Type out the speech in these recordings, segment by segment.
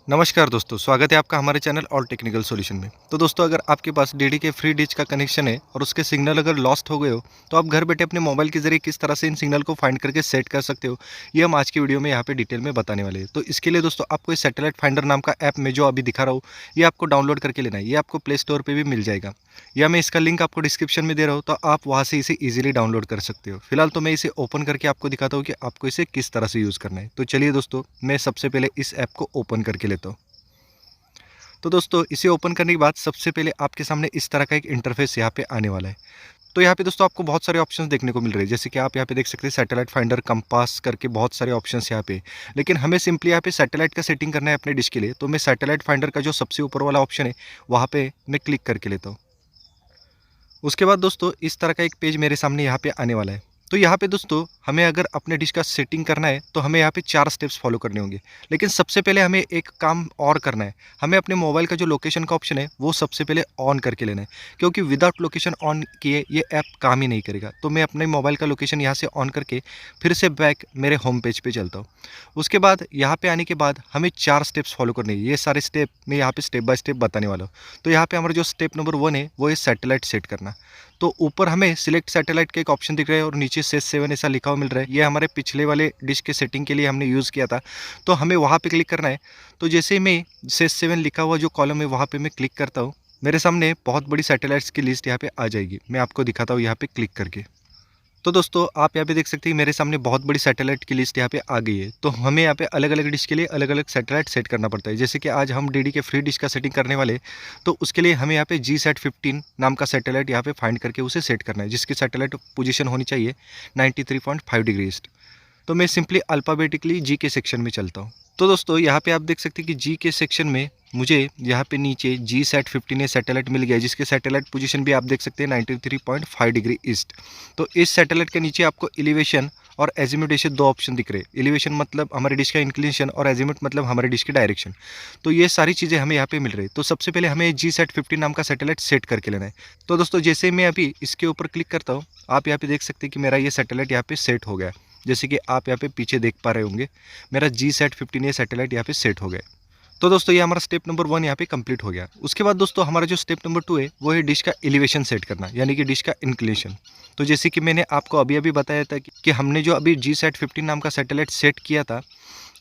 नमस्कार दोस्तों, स्वागत है आपका हमारे चैनल ऑल टेक्निकल सॉल्यूशन में। तो दोस्तों, अगर आपके पास डीडी के फ्री डिश का कनेक्शन है और उसके सिग्नल अगर लॉस्ट हो गए हो, तो आप घर बैठे अपने मोबाइल के ज़रिए किस तरह से इन सिग्नल को फाइंड करके सेट कर सकते हो, ये हम आज की वीडियो में यहाँ पे डिटेल में बताने वाले हैं। तो इसके लिए दोस्तों आपको इस सैटेलाइट फाइंडर नाम का ऐप में जो अभी दिखा रहा हूँ, ये आपको डाउनलोड करके लेना है। ये आपको प्ले स्टोर पर भी मिल जाएगा, या मैं इसका लिंक आपको डिस्क्रिप्शन में दे रहा हूँ, तो आप वहाँ से इसे ईजिली डाउनलोड कर सकते हो। फिलहाल तो मैं इसे ओपन करके आपको दिखाता हूँ कि आपको इसे किस तरह से यूज़ करना है। तो चलिए दोस्तों, मैं सबसे पहले इस ऐप को ओपन करके लेता हूँ। तो दोस्तों, इसे ओपन करने के बाद सबसे पहले आपके सामने इस तरह का एक इंटरफेस यहाँ पे आने वाला है। तो यहाँ पे दोस्तों आपको बहुत सारे ऑप्शंस देखने को मिल रहे हैं, जैसे कि आप यहाँ पे देख सकते हैं सैटेलाइट फाइंडर, कंपास करके बहुत सारे ऑप्शंस यहाँ पे। लेकिन हमें सिंपली यहाँ पे सैटेलाइट का सेटिंग करना है अपने डिश के लिए, तो मैं सैटेलाइट फाइंडर का जो सबसे ऊपर वाला ऑप्शन है वहाँ पे मैं क्लिक करके लेता हूँ। उसके बाद दोस्तों इस तरह का एक पेज मेरे सामने यहाँ पे आने वाला है। तो यहाँ पे दोस्तों हमें अगर अपने डिश का सेटिंग करना है तो हमें यहाँ पे 4 स्टेप्स फॉलो करने होंगे। लेकिन सबसे पहले हमें एक काम और करना है। हमें अपने मोबाइल का जो लोकेशन का ऑप्शन है वो सबसे पहले ऑन करके लेना है, क्योंकि विदाउट लोकेशन ऑन किए ये ऐप काम ही नहीं करेगा। तो मैं अपने मोबाइल का लोकेशन यहाँ से ऑन करके फिर से बैक मेरे होम पेज पे चलता हूँ। उसके बाद यहाँ पे आने के बाद हमें 4 स्टेप्स फॉलो करने हैं। ये सारे स्टेप मैं यहाँ पे स्टेप बाय स्टेप बताने वाला हूँ। तो यहाँ पे हमारा जो स्टेप नंबर 1 है वो है सैटेलाइट सेट करना। तो ऊपर हमें सिलेक्ट सैटेलाइट का एक ऑप्शन दिख रहा है और नीचे सेस 7 ऐसा लिखा हुआ मिल रहा है। ये हमारे पिछले वाले डिश के सेटिंग के लिए हमने यूज़ किया था, तो हमें वहाँ पे क्लिक करना है। तो जैसे ही मैं सेस 7 लिखा हुआ जो कॉलम है वहाँ पे मैं क्लिक करता हूँ, मेरे सामने बहुत बड़ी सैटेलाइट्स की लिस्ट यहाँ पे आ जाएगी। मैं आपको दिखाता हूँ यहाँ पे क्लिक करके। तो दोस्तों आप यहाँ पे देख सकते हैं मेरे सामने बहुत बड़ी सैटेलाइट की लिस्ट यहाँ पे आ गई है। तो हमें यहाँ पे अलग अलग डिश के लिए अलग अलग सैटेलाइट सेट करना पड़ता है। जैसे कि आज हम डीडी के फ्री डिश का सेटिंग करने वाले, तो उसके लिए हमें यहाँ पे GSAT 15 नाम का सैटेलाइट यहाँ पे फाइंड करके उसे सेट करना है, जिसकी सैटेलाइट पोजीशन होनी चाहिए 93.5 डिग्री ईस्ट। तो मैं सिंपली अल्फ़ाबेटिकली जी के सेक्शन में चलता हूँ। तो दोस्तों यहाँ पे आप देख सकते हैं कि जी के सेक्शन में मुझे यहाँ पे नीचे GSAT 15 सैटेलाइट मिल गया है, जिसके सैटेलाइट पोजीशन भी आप देख सकते हैं 93.5 डिग्री ईस्ट। तो इस सैटेलाइट के नीचे आपको एलिवेशन और एजीम्यूट ऐसे 2 ऑप्शन दिख रहे हैं। एलिवेशन मतलब हमारे डिश का इंक्लिनेशन और एजीम्यूट मतलब हमारे डिश की डायरेक्शन। तो ये सारी चीज़ें हमें यहाँ पे मिल रही है। तो सबसे पहले हमें GSAT 15 नाम का सैटेलाइट सेट करके लेना है। तो दोस्तों जैसे मैं अभी इसके ऊपर क्लिक करता हूँ, आप यहाँ पे देख सकते हैं कि मेरा ये सैटेलाइट यहाँ पे सेट हो गया है। जैसे कि आप यहाँ पे पीछे देख पा रहे होंगे, मेरा GSAT 15 ये सैटेलाइट यहाँ पे सेट हो गया। तो दोस्तों ये हमारा स्टेप नंबर 1 यहाँ पे कंप्लीट हो गया। उसके बाद दोस्तों हमारा जो स्टेप नंबर 2 है वो है डिश का एलिवेशन सेट करना, यानी कि डिश का इंक्लिनेशन। तो जैसे कि मैंने आपको अभी बताया था कि हमने जो अभी GSAT 15 नाम का सैटेलाइट सेट किया था,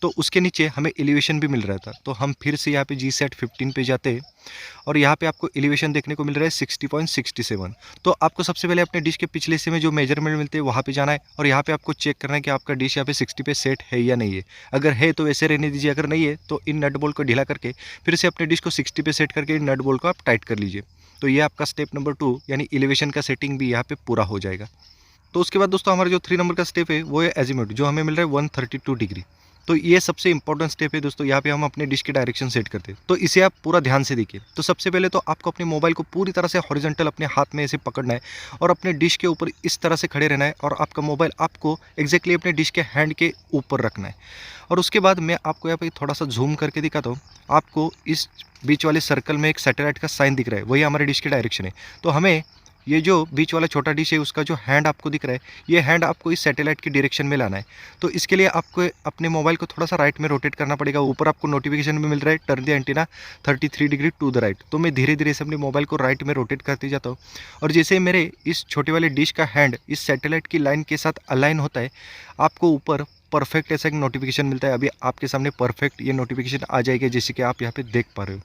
तो उसके नीचे हमें एलिवेशन भी मिल रहा था। तो हम फिर से यहाँ पे GSAT 15 पे जाते हैं और यहाँ पे आपको एलिवेशन देखने को मिल रहा है 60.67। तो आपको सबसे पहले अपने डिश के पिछले हिस्से में जो मेजरमेंट मिलते हैं वहाँ पे जाना है और यहाँ पे आपको चेक करना है कि आपका डिश यहाँ पे 60 पे सेट है या नहीं है। अगर है तो वैसे रहने दीजिए, अगर नहीं है तो इन नट बोल्ट को ढीला करके फिर से अपने डिश को 60 पे सेट करके इन नट बोल्ट को आप टाइट कर लीजिए। तो ये आपका स्टेप नंबर 2 यानी एलिवेशन का सेटिंग भी यहाँ पे पूरा हो जाएगा। तो उसके बाद दोस्तों हमारा जो 3 नंबर का स्टेप है वो है एजीम्यूट, जो हमें मिल रहा है 132 डिग्री। तो ये सबसे इंपॉर्टेंट स्टेप है दोस्तों। यहाँ पे हम अपने डिश की डायरेक्शन सेट करते हैं, तो इसे आप पूरा ध्यान से देखिए। तो सबसे पहले तो आपको अपने मोबाइल को पूरी तरह से हॉरिजॉन्टल अपने हाथ में ऐसे पकड़ना है और अपने डिश के ऊपर इस तरह से खड़े रहना है और आपका मोबाइल आपको एग्जैक्टली अपने डिश के हैंड के ऊपर रखना है। और उसके बाद मैं आपको यहाँ पे थोड़ा सा जूम करके दिखाता हूँ। आपको इस बीच वाले सर्कल में एक सैटेलाइट का साइन दिख रहा है, वही हमारे डिश की डायरेक्शन है। तो हमें ये जो बीच वाला छोटा डिश है उसका जो हैंड आपको दिख रहा है, ये हैंड आपको इस सैटेलाइट की डायरेक्शन में लाना है। तो इसके लिए आपको अपने मोबाइल को थोड़ा सा राइट में रोटेट करना पड़ेगा। ऊपर आपको नोटिफिकेशन में मिल रहा है turn the antenna 33 degree to the right. तो मैं धीरे धीरे से अपने मोबाइल को राइट में रोटेट करते जाता हूँ और जैसे मेरे इस छोटे वाले डिश का हैंड इस सैटेलाइट की लाइन के साथ अलाइन होता है, आपको ऊपर परफेक्ट ऐसा एक नोटिफिकेशन मिलता है। अभी आपके सामने परफेक्ट ये नोटिफिकेशन आ जाएगी, जैसे कि आप यहाँ पे देख पा रहे हो।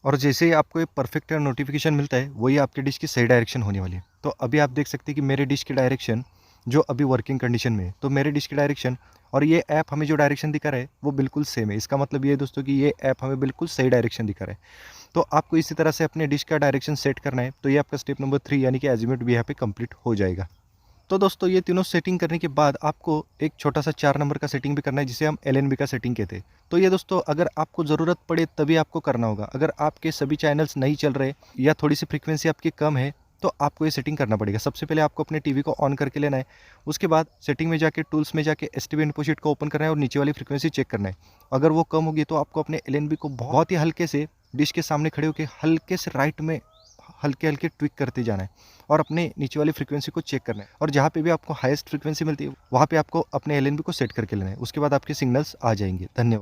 और जैसे ही आपको एक परफेक्ट नोटिफिकेशन मिलता है, वही आपके डिश की सही डायरेक्शन होने वाली है। तो अभी आप देख सकते हैं कि मेरे डिश की डायरेक्शन जो अभी वर्किंग कंडीशन में है, तो मेरे डिश की डायरेक्शन और ये ऐप हमें जो डायरेक्शन दिखा रहा है वो बिल्कुल सेम है। इसका मतलब ये है दोस्तों कि ये ऐप हमें बिल्कुल सही डायरेक्शन दिखा रहा है। तो आपको इसी तरह से अपने डिश का डायरेक्शन सेट करना है। तो ये आपका स्टेप नंबर 3 यानी कि एजीम्यूट भी यहाँ पे कंप्लीट हो जाएगा। तो दोस्तों ये तीनों सेटिंग करने के बाद आपको एक छोटा सा 4 नंबर का सेटिंग भी करना है, जिसे हम LNB का सेटिंग कहते हैं। तो ये दोस्तों अगर आपको ज़रूरत पड़े तभी आपको करना होगा। अगर आपके सभी चैनल्स नहीं चल रहे या थोड़ी सी फ्रीक्वेंसी आपकी कम है, तो आपको ये सेटिंग करना पड़ेगा। सबसे पहले आपको अपने टीवी को ऑन करके लेना है। उसके बाद सेटिंग में जाके टूल्स में जाके STB इनपुट शीट को ओपन करना है और नीचे वाली फ्रीक्वेंसी चेक करना है। अगर वो कम होगी तो आपको अपने LNB को बहुत ही हल्के से डिश के सामने खड़े होकर हल्के से राइट में हल्के हल्के ट्विक करते जाना है और अपने नीचे वाली फ्रीक्वेंसी को चेक करना है। और जहाँ पे भी आपको हाईएस्ट फ्रीक्वेंसी मिलती है वहाँ पे आपको अपने LNB को सेट करके लेना है। उसके बाद आपके सिग्नल्स आ जाएंगे। धन्यवाद।